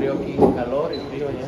frío aquí, calor y frío ya.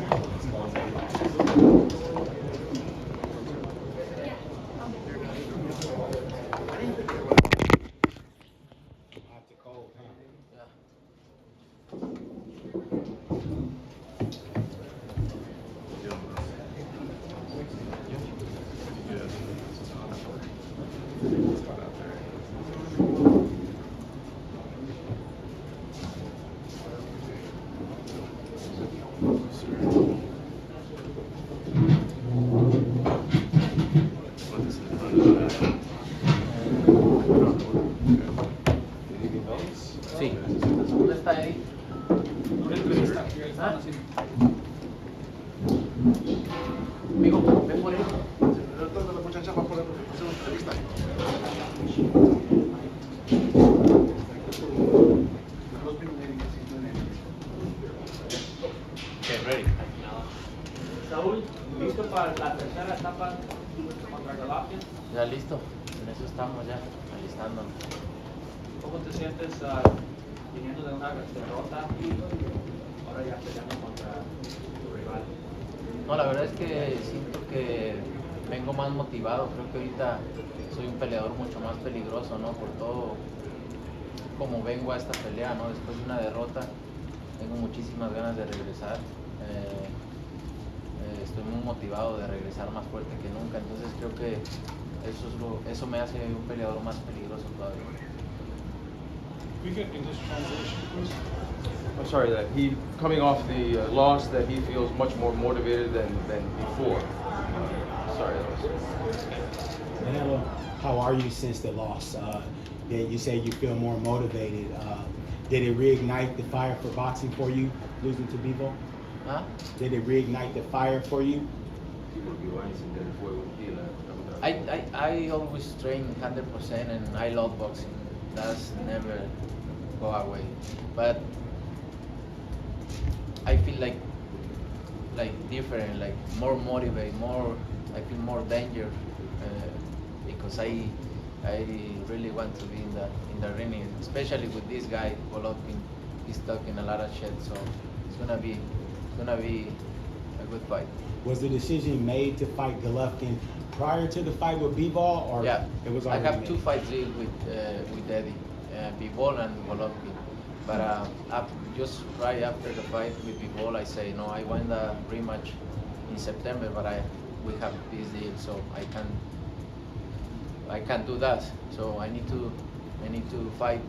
Sí. ¿Dónde está ahí? ¿Ah? Amigo, ven por ahí. La muchacha va a poner una entrevista. Okay, ready. Saúl, ¿listo para la tercera etapa contra Golovkin? Ya listo. En eso estamos ya, alistándonos. ¿Cómo te sientes viniendo de una derrota y ahora ya peleando contra tu rival? No, la verdad es que siento que vengo más motivado. Creo que ahorita soy un peleador mucho más peligroso, ¿no? Por todo como vengo a esta pelea, ¿no? Después de una derrota, tengo muchísimas ganas de regresar. Estoy muy motivado de regresar más fuerte que nunca. Entonces creo que eso me hace un peleador más peligroso todavía. We get English translation, please. I'm sorry that he coming off the loss that he feels much more motivated than before. Sorry, that was. Canelo, how are you since the loss? You say you feel more motivated. Did it reignite the fire for boxing for you, losing to Bivol? ¿Ah? Did it reignite the fire for you? I always train 100% and I love boxing. That's never go away. But I feel like different, like more motivated, I feel more danger because I really want to be in the ring, especially with this guy Golovkin. He's talking a lot of shit, so it's gonna be a good fight. Was the decision made to fight Golovkin prior to the fight with Bivol, or Yeah, it was I already have made? two fights with Eddie, Bivol and Golovkin. But just right after the fight with Bivol, I say no. I want the rematch in September, but we have this deal, so I can't do that. So I need to fight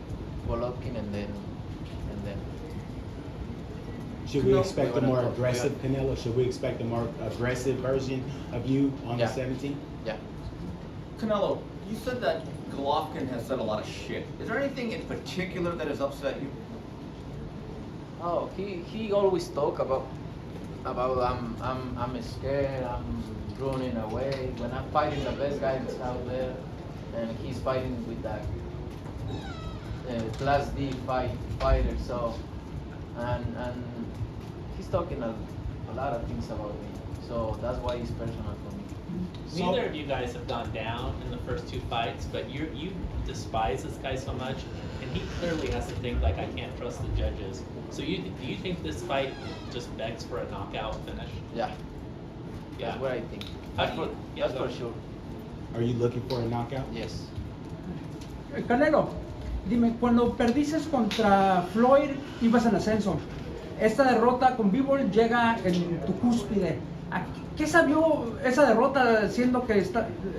Golovkin and then. Should we expect a more aggressive Canelo? Should we expect a more aggressive version of you on the 17th? Yeah. Canelo, you said that Golovkin has said a lot of shit. Is there anything in particular that has upset you? Oh, he always talk about I'm scared, I'm running away. When I'm fighting the best guy that's out there, and he's fighting with that Class D fighter. So, and he's talking a lot of things about me. So that's why it's personal for me. Neither of you guys have gone down in the first two fights, but you despise this guy so much, and he clearly has to think like I can't trust the judges. So do you think this fight just begs for a knockout finish? Yeah. Yeah. That's what I think. That's for sure. Are you looking for a knockout? Yes. Canelo, dime, cuando perdiste contra Floyd ibas en ascenso. Esta derrota con Bivol llega en tu cúspide. ¿A ¿Qué sabió esa derrota siendo que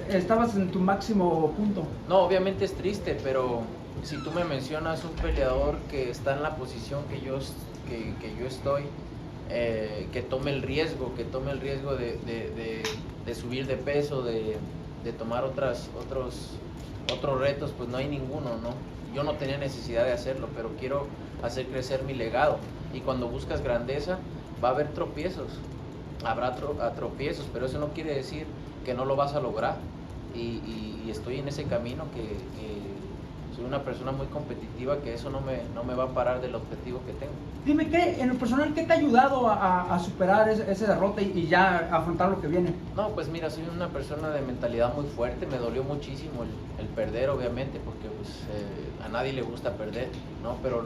estabas en tu máximo punto? No, obviamente es triste, pero si tú me mencionas un peleador que está en la posición que yo estoy, que tome el riesgo de subir de peso, de tomar otros retos, pues no hay ninguno, ¿no? Yo no tenía necesidad de hacerlo, pero quiero hacer crecer mi legado. Y cuando buscas grandeza, va a haber tropiezos. Habrá tropiezos, pero eso no quiere decir que no lo vas a lograr. Y estoy en ese camino que soy una persona muy competitiva, que eso no me va a parar del objetivo que tengo. Dime, en lo personal, ¿qué te ha ayudado a superar esa derrota y ya afrontar lo que viene? No, pues mira, soy una persona de mentalidad muy fuerte. Me dolió muchísimo el perder, obviamente, porque pues, a nadie le gusta perder, ¿no? Pero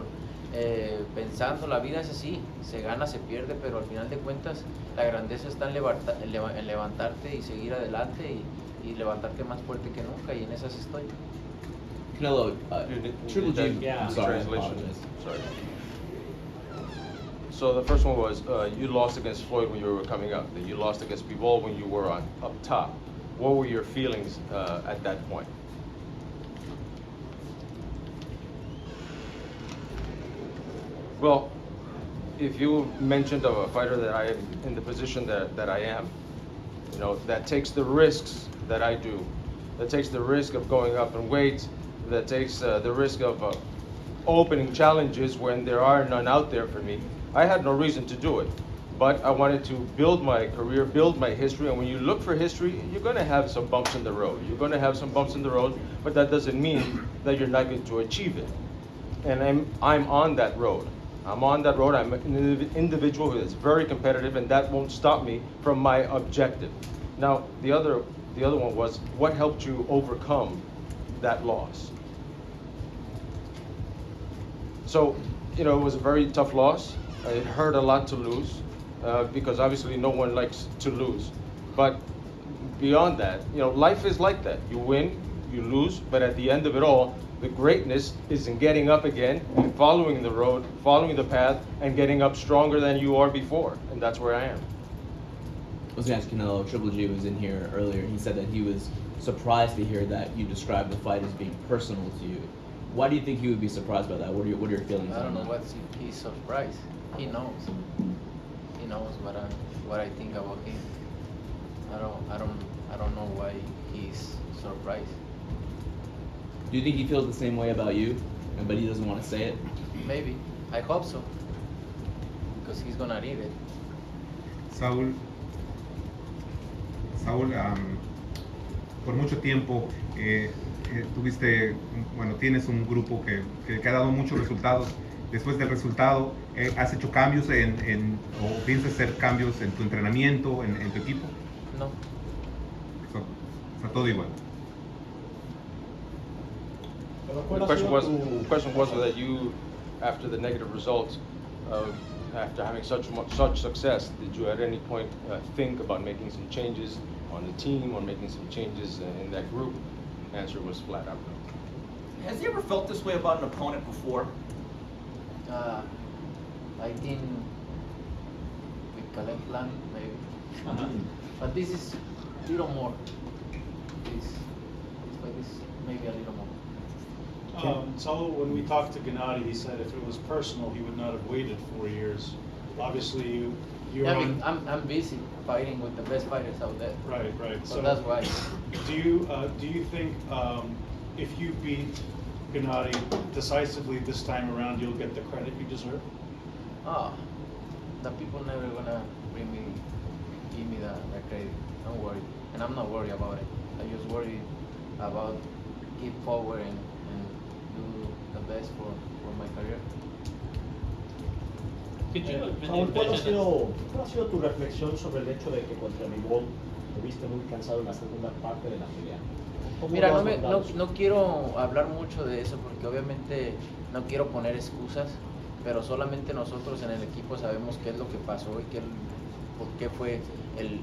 pensando, la vida es así, se gana, se pierde, pero al final de cuentas la grandeza está en, en levantarte y seguir adelante y levantarte más fuerte que nunca, y en esas estoy. Canelo, Triple G. Yeah. I'm sorry, I Translation. apologize. Sorry. So the first one was you lost against Floyd when you were coming up. Then you lost against Bivol when you were up top. What were your feelings at that point? Well, if you mentioned of a fighter that I am in the position that I am, you know, that takes the risks that I do, that takes the risk of going up in weight, that takes the risk of opening challenges when there are none out there for me, I had no reason to do it. But I wanted to build my career, build my history, and when you look for history, you're going to have some bumps in the road. You're going to have some bumps in the road, but that doesn't mean that you're not going to achieve it. And I'm on that road. I'm on that road. I'm an individual who is very competitive, and that won't stop me from my objective. Now, the other one was, what helped you overcome that loss? So, you know, it was a very tough loss. It hurt a lot to lose, because obviously no one likes to lose. But beyond that, you know, life is like that. You win, you lose, but at the end of it all, the greatness is in getting up again and following the road, following the path, and getting up stronger than you are before. And that's where I am. I was going to ask Canelo, Triple G was in here earlier, and he said that he was surprised to hear that you described the fight as being personal to you. Why do you think he would be surprised by that? What are your feelings I don't on know that? what's he's surprised. He knows. He knows what I think about him. I don't know why he's surprised. Do you think he feels the same way about you, but he doesn't want to say it? Maybe. I hope so. Because he's gonna read it. Saúl, por mucho tiempo tienes un grupo que ha dado muchos resultados. Después del resultado, ¿has hecho cambios o piensas hacer cambios en tu entrenamiento, en tu equipo? No. Está todo igual. The question was that you, after the negative results, after having such success, did you at any point think about making some changes on the team or making some changes in that group? The answer was flat out no. Has he ever felt this way about an opponent before? I think with Caleb maybe. But this is a little more. This maybe a little more. So when we talked to Gennady, he said if it was personal, he would not have waited 4 years. Obviously, you're Yeah, on. I'm busy fighting with the best fighters out there. Right. So that's why. Do you think if you beat Gennady decisively this time around, you'll get the credit you deserve? The people never gonna give me the credit. Don't worry, and I'm not worried about it. I just worry about keep forward and do the best for my career. Could you Saúl, ¿cuál ha envision sido tu reflexión sobre el hecho de que contra Bivol te viste muy cansado en la segunda parte de la pelea? ¿Cómo Mira, lo has notado? no quiero hablar mucho de eso porque obviamente no quiero poner excusas, pero solamente nosotros en el equipo sabemos qué es lo que pasó y por qué fue el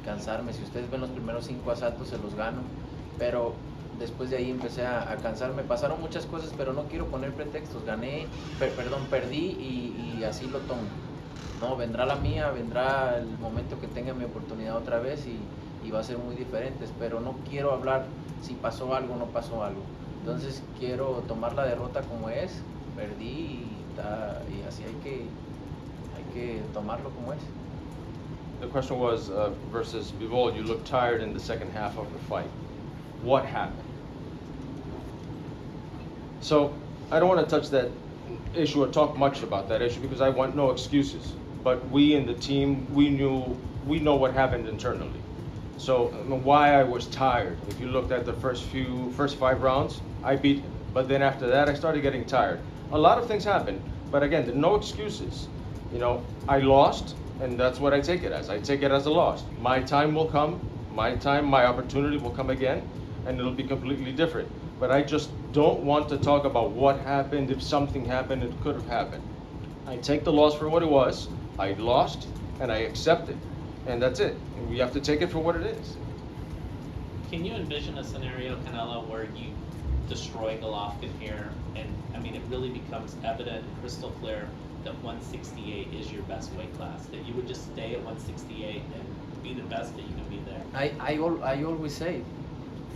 cansarme. Si ustedes ven los primeros 5 asaltos se los gano, pero después de ahí empecé a cansarme. Pasaron muchas cosas, pero no quiero poner pretextos. Perdí y así lo tomo. No, vendrá la mía, vendrá el momento que tenga mi oportunidad otra vez y va a ser muy diferente. Pero no quiero hablar si pasó algo o no pasó algo. Entonces quiero tomar la derrota como es. Perdí y así hay que tomarlo como es. The question was, versus Bivol, you looked tired in the second half of the fight. What happened? So, I don't want to touch that issue or talk much about that issue because I want no excuses. But we in the team, we know what happened internally. So, why I was tired. If you looked at the first 5 rounds, I beat him. But then after that, I started getting tired. A lot of things happened. But again, there are no excuses. You know, I lost, and that's what I take it as. I take it as a loss. My time will come. My opportunity will come again, and it'll be completely different. But I just don't want to talk about what happened, if something happened, it could have happened. I take the loss for what it was. I lost, and I accept it, and that's it. And we have to take it for what it is. Can you envision a scenario, Canelo, where you destroy Golovkin here, and I mean, it really becomes evident and crystal clear that 168 is your best weight class, that you would just stay at 168 and be the best that you can be there? I always say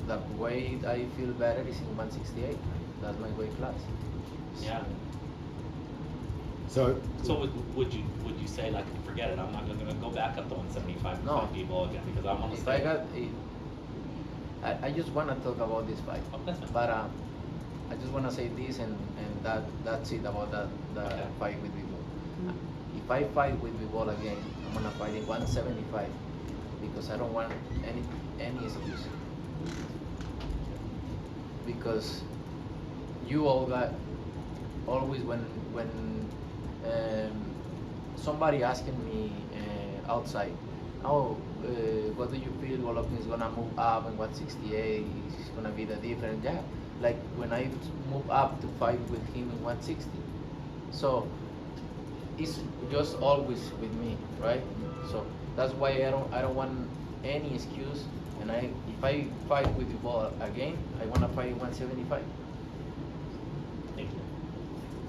the weight I feel better is in 168. That's my weight class. Yeah. So, So would you say, like, forget it, I'm not gonna go back up to 175 and No. fight Bivol again because I want to If stay? I got, I just want to talk about this fight, Oh, that's fine. but I just want to say this, and that's it about that Okay. fight with Bivol. If I fight with Bivol again, I'm gonna fight in 175 because I don't want any excuse. Because you all got always when somebody asking me outside, oh, what do you feel Golovkin is gonna move up in 168? It's gonna be the difference. Yeah, like when I move up to fight with him in 160. So it's just always with me, right? So that's why I don't want any excuse. And if I fight with the ball again, I wanna fight in 175. Thank you.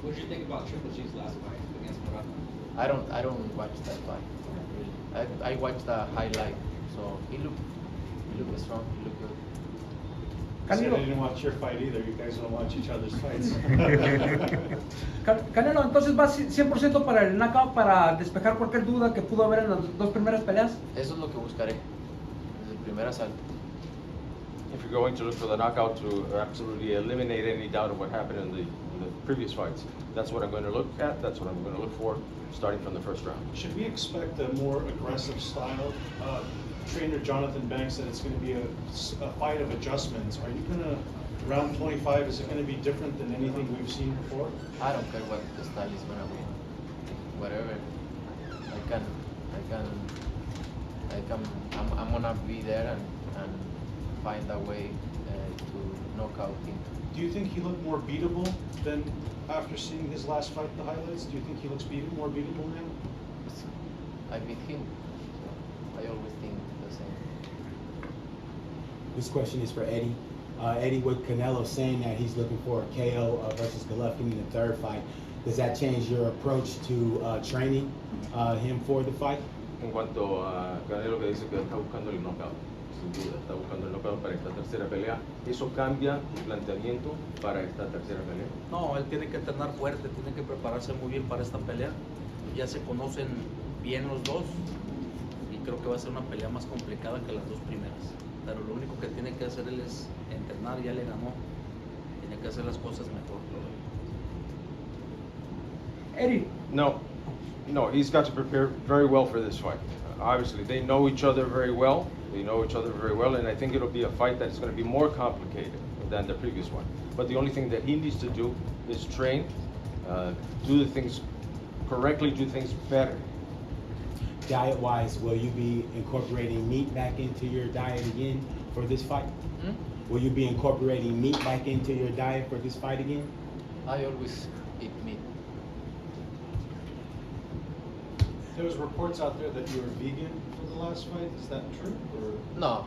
What did you think about Triple G's last fight against Morata? I don't watch that fight. I watched the highlight. So he looked strong. He looked good. I said Canelo. I didn't watch your fight either. You guys don't watch each other's fights. Canelo, entonces vas 100% para el knockout para despejar cualquier duda que pudo haber en las dos primeras peleas. Eso es lo que buscaré desde el primer asalto. If you're going to look for the knockout to absolutely eliminate any doubt of what happened in the previous fights, that's what I'm going to look at. That's what I'm going to look for, starting from the first round. Should we expect a more aggressive style? Trainer Jonathan Banks said it's going to be a fight of adjustments. Are you going to, round 25, is it going to be different than anything we've seen before? I don't care what the style is gonna be. Whatever. I'm gonna be there and find a way to knock out him. Do you think he looked more beatable than after seeing his last fight, the highlights? Do you think he looks more beatable now? I beat him. I always think the same. this question is for Eddie. Eddie, with Canelo saying that he's looking for a KO versus Golovkin in the third fight, does that change your approach to training him for the fight? En cuanto a Canelo, que dice que está buscando el knockout, sin duda, está buscando el knockout para esta tercera pelea. ¿Eso cambia tu planteamiento para esta tercera pelea? No, él tiene que entrenar fuerte, tiene que prepararse muy bien para esta pelea. Ya se conocen bien los dos y creo que va a ser una pelea más complicada que las dos primeras. Pero lo único que tiene que hacer él es entrenar, ya le ganó. Tiene que hacer las cosas mejor. Eddie, No, he's got to prepare very well for this fight. Obviously, they know each other very well. And I think it'll be a fight that's going to be more complicated than the previous one. But the only thing that he needs to do is train, do the things correctly, do things better. Diet-wise, will you be incorporating meat back into your diet again for this fight? Will you be incorporating meat back into your diet for this fight again? I always eat meat. There was reports out there that you were vegan for the last fight. Is that true? Or? No.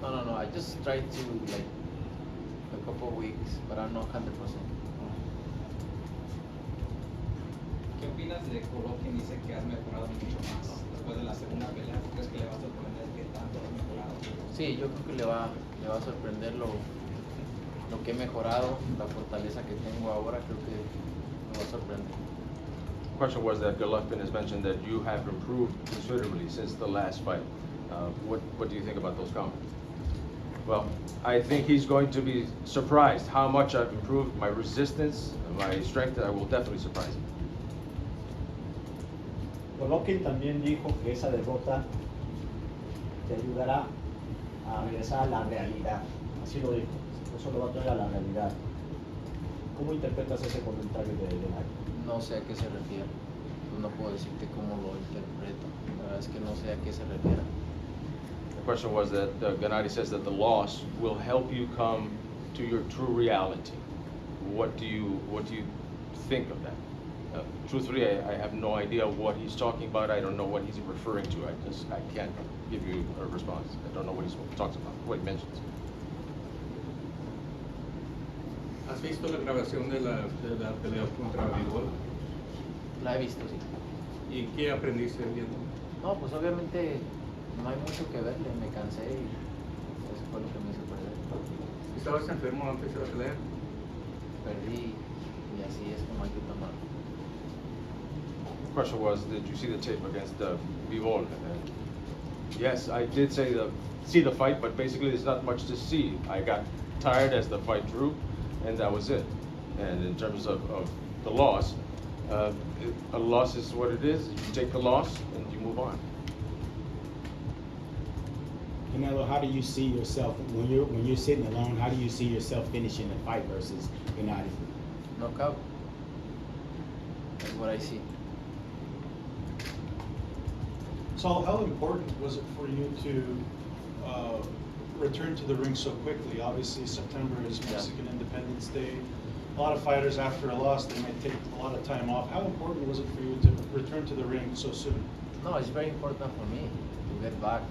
I just tried to like a couple of weeks, but I'm not 100%. ¿Qué opinas de Golovkin? Dice que has mejorado mucho más después de la segunda pelea. ¿Crees que le va a sorprender que tanto has mejorado? Sí, yo creo que le va a sorprender lo que he mejorado, la fortaleza que tengo ahora, creo que me va a sorprender. The question was that Golovkin has mentioned that you have improved considerably since the last fight. What do you think about those comments? Well, I think he's going to be surprised how much I've improved, my resistance, my strength. I will definitely surprise him. Golovkin también dijo que esa derrota te ayudará a regresar a la realidad. Así lo dijo. Eso lo va a traer a la realidad. ¿Cómo interpretas ese comentario de Gennady? No sé a qué se refiere. No puedo decirte cómo lo interpreto. La verdad es que no sé a qué se refiere. The question was that Gennady says that the loss will help you come to your true reality. what do you think of that? Truthfully, I have no idea what he's talking about. I don't know what he's referring to. I can't give you a response. I don't know what he talks about, what he mentions. ¿Has visto la grabación de la pelea contra Bivol? La he visto, sí. ¿Y qué aprendiste viendo? No, pues obviamente no hay mucho que verle, me cansé y eso fue lo que me hizo perder. ¿Estabas enfermo antes de la pelea? Perdí y así es como hay que tomarlo. The question was, did you see the tape against Bivol? Yes, I did see the fight, but basically there's not much to see. I got tired as the fight drew, and that was it. And in terms of the loss, a loss is what it is. You take a loss and you move on. Canelo, how do you see yourself when you're sitting alone? How do you see yourself finishing the fight versus Gennady? Knockout. That's what I see. So how important was it for you to return to the ring so quickly? Obviously, September is Mexican Independence Day. A lot of fighters, after a loss, they might take a lot of time off. How important was it for you to return to the ring so soon? No, it's very important for me to get back.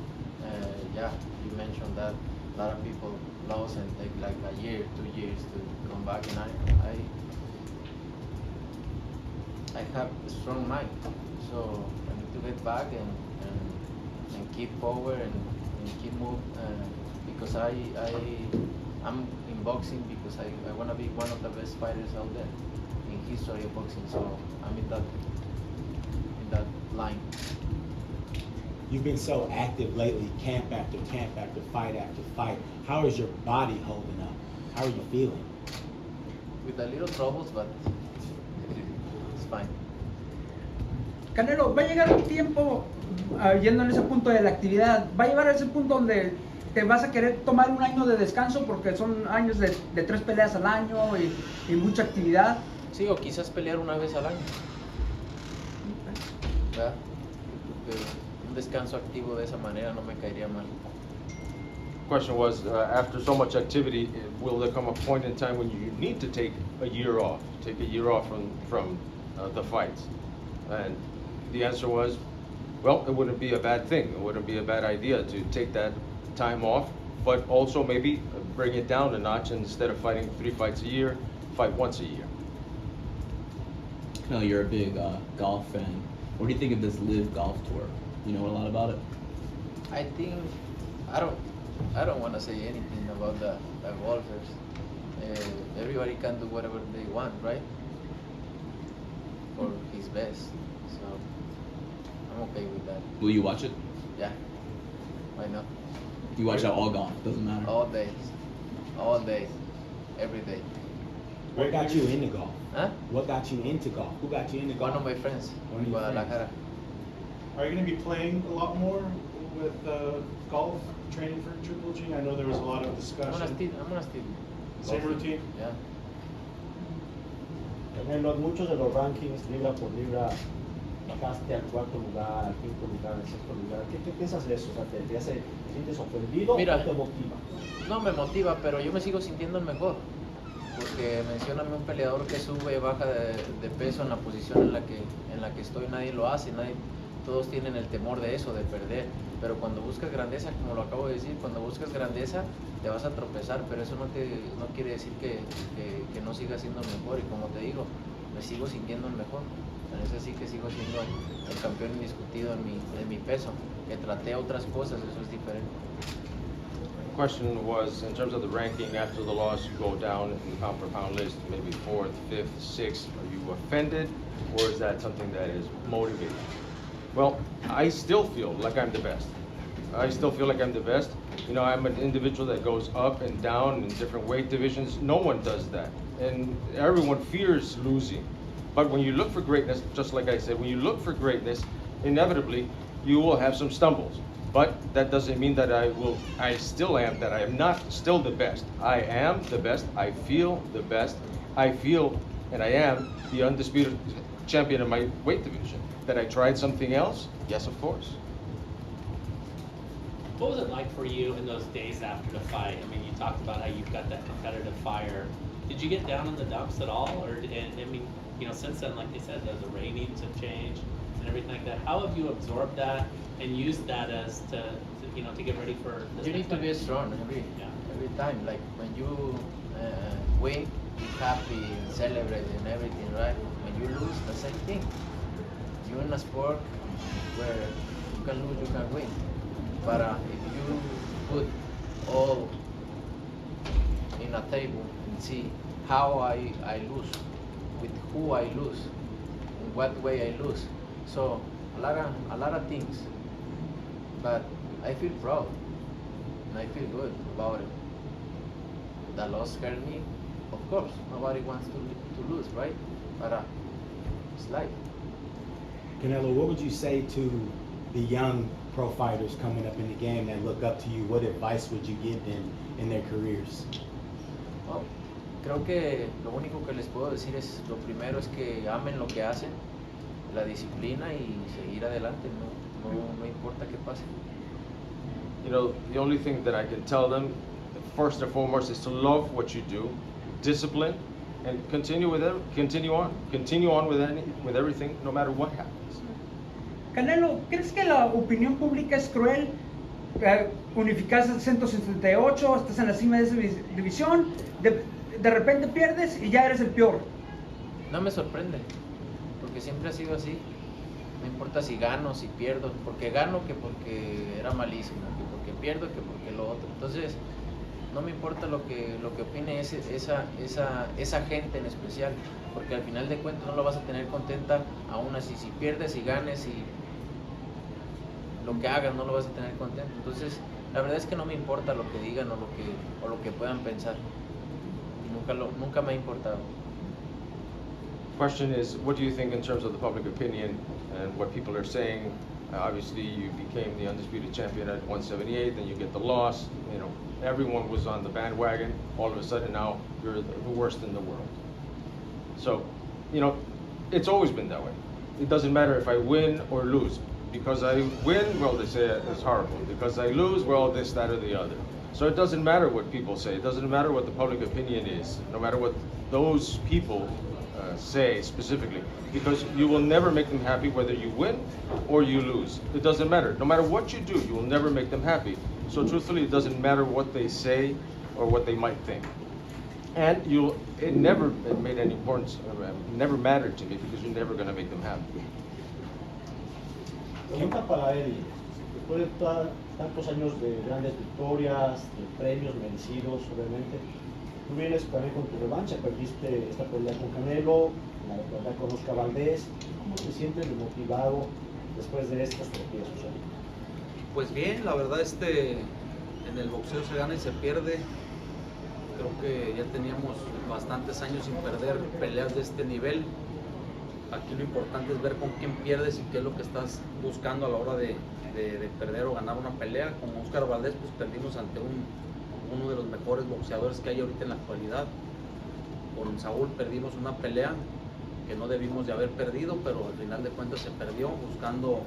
Yeah, you mentioned that a lot of people lost and take like a year, 2 years to come back, and I have a strong mind, so I need to get back and keep forward and keep move because I'm in boxing because I want to be one of the best fighters out there in history of boxing, so I'm in that line. You've been so active lately, camp after camp after fight after fight. How is your body holding up? How are you feeling? With a little troubles, but it's fine. Canelo, va a llegar un tiempo, yendo en ese punto de la actividad, va a llegar a ese punto donde te vas a querer tomar un año de descanso porque son años de 3 peleas al año y mucha actividad. Sí, o quizás pelear una vez al año. ¿Verdad? Un descanso activo de esa manera no me caería mal. Question was, after so much activity, will there come a point in time when you need to take a year off from the fights? And the answer was, well, it wouldn't be a bad thing. It wouldn't be a bad idea to take that time off, but also maybe bring it down a notch, and instead of fighting 3 fights a year, fight once a year. Canelo, you're a big golf fan. What do you think of this Live Golf Tour? You know a lot about it? I think I don't want to say anything about the golfers. Everybody can do whatever they want, right? For his best. So I'm okay with that. Will you watch it? Yeah. Why not? You watch out all golf, doesn't matter. All day, every day. What got you into golf? Huh? What got you into golf? Who got you into golf? One of my friends One of in your Guadalajara. Are you going to be playing a lot more with golf training for Triple G? I know there was a lot of discussion. I'm gonna still Same golfing. routine? Yeah. Canelo, en muchos de los rankings, libra por libra, bajaste al 4º lugar, al 5º lugar, al 6º lugar. ¿Qué piensas de eso? O sea, ¿te sientes ofendido Mira, o te motiva? No me motiva, pero yo me sigo sintiendo el mejor. Porque mencióname un peleador que sube, baja de peso en la posición en la que estoy, nadie lo hace, todos tienen el temor de eso, de perder. Pero cuando buscas grandeza, como lo acabo de decir, cuando buscas grandeza te vas a tropezar, pero eso no quiere decir que no sigas siendo el mejor. Y como te digo, me sigo sintiendo el mejor. Es así que sigo siendo el campeón indiscutido en mi peso. Que traté otras cosas, eso es diferente. The question was, in terms of the ranking, after the loss, you go down in the pound per pound list, maybe 4th, 5th, 6th. Are you offended, or is that something that is motivating? Well, I still feel like I'm the best. You know, I'm an individual that goes up and down in different weight divisions. No one does that. And everyone fears losing. But when you look for greatness, just like I said, when you look for greatness, inevitably, you will have some stumbles. But that doesn't mean that I am not still the best. I am the best. I feel the best. I feel, and I am the undisputed champion of my weight division. That I tried something else? Yes, of course. What was it like for you in those days after the fight? I mean, you talked about how you've got that competitive fire. did you get down in the dumps at all, or and I mean, you know, since then, like they said, the ratings have changed and everything like that. How have you absorbed that and used that as to you know, to get ready for this You need next to fight? be strong every time. Like when you win, be happy and celebrate and everything, right? When you lose, the same thing. You're in a sport where you can lose, you can win. But if you put all in a table and see how I lose, with who I lose, in what way I lose. So a lot of things. But I feel proud and I feel good about it. The loss hurt me, of course. Nobody wants to lose, right? But it's life. Canelo, what would you say to the young pro fighters coming up in the game that look up to you? What advice would you give them in their careers? Well, creo que lo único que les puedo decir es, lo primero es que amen lo que hacen, la disciplina y seguir adelante, no importa qué pase. You know, the only thing that I can tell them, first and foremost, is to love what you do, discipline, and continue on with everything, no matter what happens. Canelo, ¿crees que la opinión pública es cruel? Unificaste 168, estás en la cima de esa división, de repente pierdes y ya eres el peor. No me sorprende, porque siempre ha sido así. No importa si gano, si pierdo, porque gano que porque era malísimo, que porque pierdo que porque lo otro. Entonces, no me importa lo que opine esa gente en especial, porque al final de cuentas no lo vas a tener contenta aún así. Si pierdes y ganes y lo que hagas no lo vas a tener contento. Entonces, la verdad es que no me importa lo que digan o lo que puedan pensar. Nunca me ha importado. Question is, what do you think in terms of the public opinion and what people are saying? Obviously, you became the undisputed champion at 178, then you get the loss. You know, everyone was on the bandwagon. All of a sudden, now you're the worst in the world. So, you know, it's always been that way. It doesn't matter if I win or lose. Because I win, well, they say it's horrible. Because I lose, well, this, that, or the other. So it doesn't matter what people say. It doesn't matter what the public opinion is. No matter what those people say specifically, because you will never make them happy whether you win or you lose. It doesn't matter. No matter what you do, you will never make them happy. So truthfully, it doesn't matter what they say or what they might think. And it never made any importance, never mattered to me, because you're never going to make them happy. Pregunta para Eddie. Después de tantos años de grandes victorias, de premios merecidos, obviamente, tú vienes también con tu revancha, perdiste esta pelea con Canelo, la pelea con Oscar Valdés. ¿Cómo te sientes motivado después de estos tropiezos? Pues bien, la verdad en el boxeo se gana y se pierde. Creo que ya teníamos bastantes años sin perder peleas de este nivel. Aquí lo importante es ver con quién pierdes y qué es lo que estás buscando a la hora de perder o ganar una pelea. Con Oscar Valdés pues perdimos ante uno de los mejores boxeadores que hay ahorita en la actualidad. Con Saúl perdimos una pelea que no debimos de haber perdido, pero al final de cuentas se perdió, buscando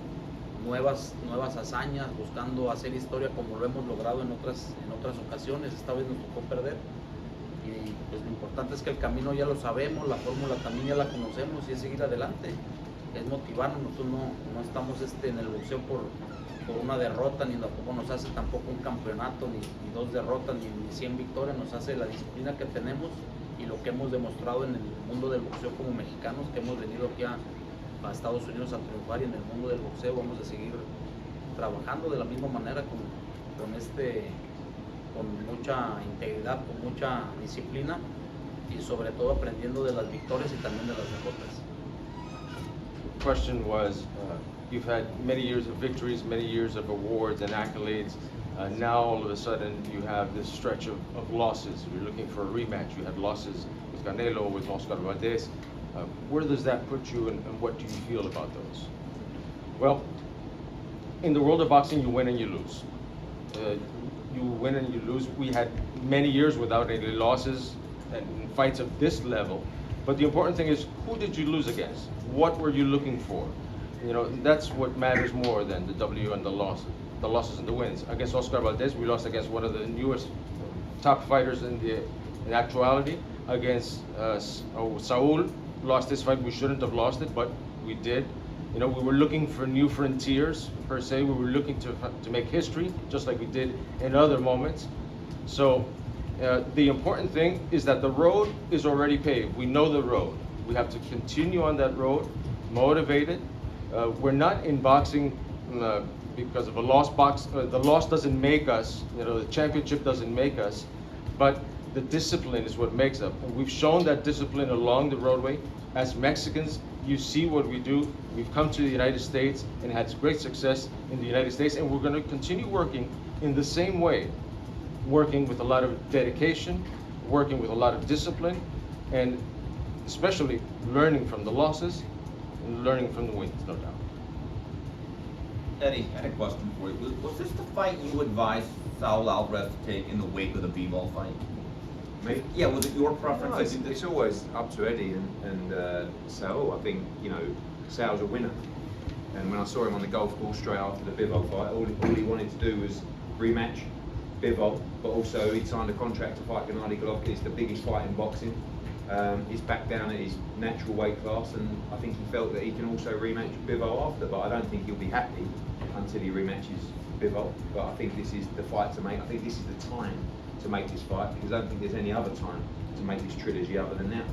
nuevas hazañas, buscando hacer historia como lo hemos logrado en otras ocasiones. Esta vez nos tocó perder. Y pues lo importante es que el camino ya lo sabemos, la fórmula también ya la conocemos y es seguir adelante, es motivarnos. Nosotros no estamos en el boxeo por una derrota, ni tampoco nos hace tampoco un campeonato, ni 2 derrotas, ni 100 victorias, nos hace la disciplina que tenemos y lo que hemos demostrado en el mundo del boxeo como mexicanos, que hemos venido aquí a Estados Unidos a triunfar, y en el mundo del boxeo vamos a seguir trabajando de la misma manera con mucha integridad, con mucha disciplina y sobre todo aprendiendo de las victorias y también de las derrotas. The question was, you've had many years of victories, many years of awards and accolades. Now all of a sudden you have this stretch of losses. You're looking for a rematch. You had losses with Canelo, with Oscar Valdés. Where does that put you, and what do you feel about those? Well, in the world of boxing, you win and you lose. You win and you lose. We had many years without any losses and fights of this level. But the important thing is, who did you lose against? What were you looking for? You know, that's what matters more than the W and the losses and the wins. Against Oscar Valdés, we lost against one of the newest top fighters in actuality. against Saul. Lost this fight. We shouldn't have lost it, but we did. You know, we were looking for new frontiers, per se. We were looking to make history, just like we did in other moments. So the important thing is that the road is already paved. We know the road. We have to continue on that road, motivated. We're not in boxing because of a lost box. The loss doesn't make us, you know, the championship doesn't make us, but the discipline is what makes us. And we've shown that discipline along the roadway. As Mexicans, you see what we do. We've come to the United States and had great success in the United States, and we're going to continue working in the same way, working with a lot of dedication, working with a lot of discipline, and especially learning from the losses and learning from the wins, no doubt. Eddie, I had a question for you. Was this the fight you advised Saul Alvarez to take in the wake of the Bivol fight? Me? Yeah, was it your preference? No, it's always up to Eddie and Saul. I think, you know, Sal's a winner. And when I saw him on the golf course straight after the Bivol fight, all he wanted to do was rematch Bivol, but also he signed a contract to fight Gennady Golovkin. It's the biggest fight in boxing. He's back down at his natural weight class, and I think he felt that he can also rematch Bivol after, but I don't think he'll be happy until he rematches Bivol. But I think this is the fight to make. I think this is the time to make this fight, because I don't think there's any other time to make this trilogy other than now.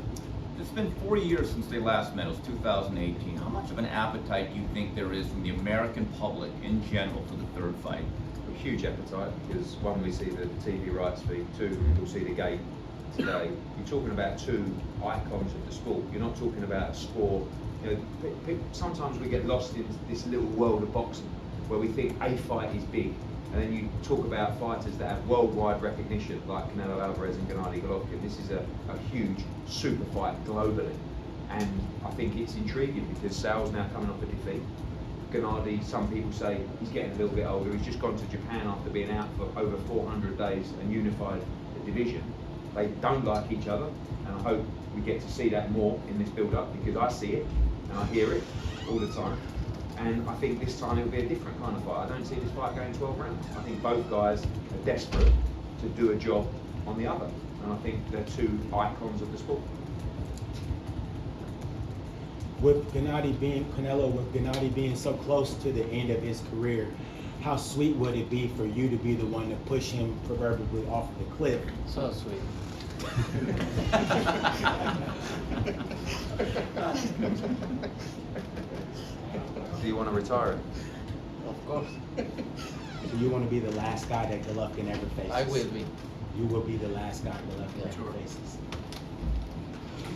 It's been 40 years since they last met. It was 2018. How much of an appetite do you think there is from the American public in general for the third fight? A huge appetite, because one, we see the TV rights feed, two, we'll see the gate today. You're talking about two icons of the sport. You're not talking about a sport. You know, sometimes we get lost in this little world of boxing where we think a fight is big, and then you talk about fighters that have worldwide recognition, like Canelo Alvarez and Gennady Golovkin. This is a huge super fight globally, and I think it's intriguing because Sal's now coming off a defeat. Gennady, some people say he's getting a little bit older. He's just gone to Japan after being out for over 400 days and unified the division. They don't like each other, and I hope we get to see that more in this build-up, because I see it and I hear it all the time. And I think this time it'll be a different kind of fight. I don't see this fight going 12 rounds. I think both guys are desperate to do a job on the other, and I think they're two icons of the sport. With Canelo being so close to the end of his career, how sweet would it be for you to be the one to push him proverbially off the cliff? So sweet. Do you want to retire? Of course. So you want to be the last guy that Golovkin ever faces? I will be. You will be the last guy Golovkin ever faces.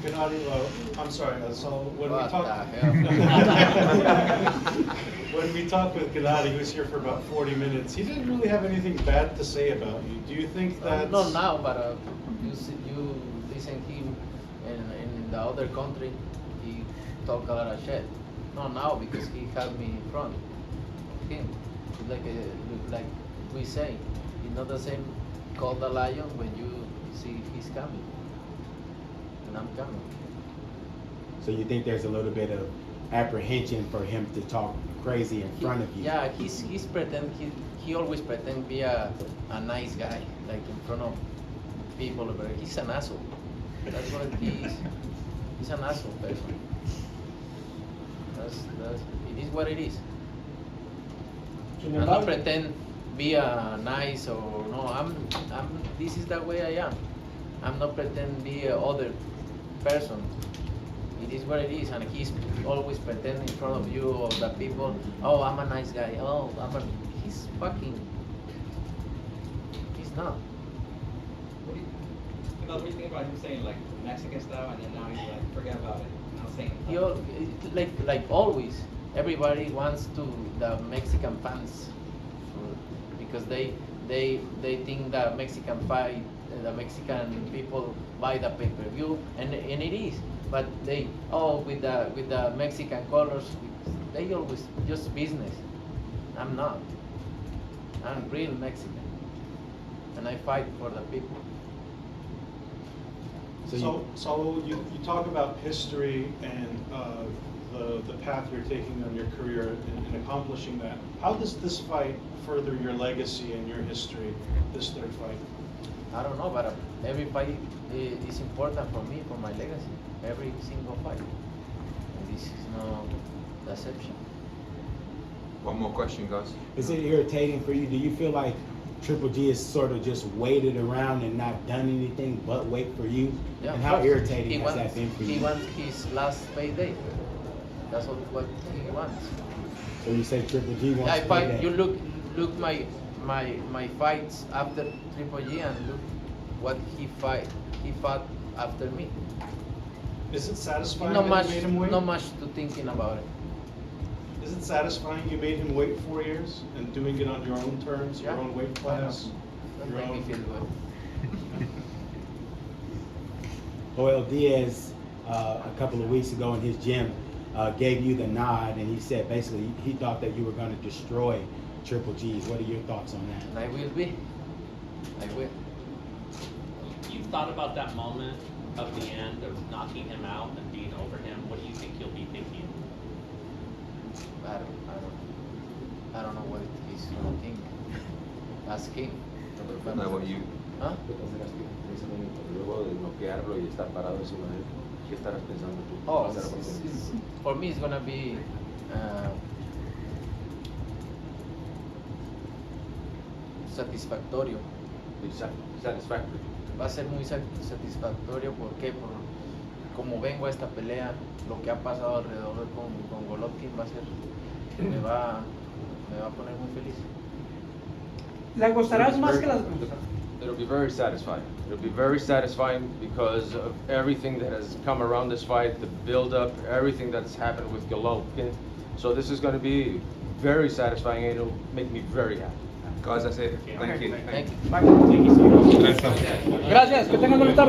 Gennady, I'm sorry. So when What we talk, the hell? when we talked with Gennady, who was here for about 40 minutes, he didn't really have anything bad to say about you. Do you think that? Not now, but you listen him in the other country, he talk a lot of shit. Not now, because he had me in front of him. Like we say, it's not the same call the lion when you see he's coming. And I'm coming. So you think there's a little bit of apprehension for him to talk crazy in front of you? Yeah, he's pretend he always pretend to be a nice guy, like in front of people, but he's an asshole. That's what he is. He's an asshole person. It is what it is. I'm not pretend be a nice or no. I'm this is the way I am. I'm not pretend be a other person. It is what it is, and he's always pretending in front of you or the people. Oh, I'm a nice guy. Oh, he's fucking. He's not. What do you think about him saying like Mexican style, and then now he's like, forget about it, now saying Like always, everybody wants to the Mexican fans because they think the Mexican fight, the Mexican people buy the pay-per-view, and it is. But they with the Mexican colors, they always just business. I'm not. I'm real Mexican, and I fight for the people. So you talk about history and the path you're taking on your career in accomplishing that. How does this fight further your legacy and your history, this third fight? I don't know, but every fight is important for me, for my legacy. Every single fight. And this is no deception. One more question, guys. Is it irritating for you? Do you feel like Triple G has sort of just waited around and not done anything but wait for you? Yeah, And of how course. irritating He has wants, that been for you? He wants his last payday. That's what he wants. So you say Triple G wants I to fight. pay You that. look my fights after Triple G and look what he fought after me. Is it satisfying Not that much, you made him wait? not much to thinking about it. Is it satisfying you made him wait 4 years and doing it on your own terms, your Yeah. own weight class? That your make me own- feel good. Joel Diaz, a couple of weeks ago in his gym, gave you the nod, and he said basically he thought that you were going to destroy Triple G's. What are your thoughts on that? And I will be. I will. You've thought about that moment of the end of knocking him out and being over him. What do you think you'll be thinking? I don't know what he's gonna think. Ask him. What you? Huh? Luego de noquearlo y estar parado encima de él, ¿qué estarás pensando tú? Oh, for me it's gonna be satisfactorio. Satisfactory. Va a ser muy satisfactorio. ¿Por qué? Por como vengo a esta pelea, lo que ha pasado alrededor con Golovkin va a ser, me va a poner muy feliz. ¿Le gustarás más que las... It'll be very satisfying. It'll be very satisfying because of everything that has come around this fight, the build-up, everything that's happened with Golovkin. So this is going to be very satisfying and it'll make me very happy. Guys, that's it. Thank you. Thank you. Gracias, que tengan buena tarde.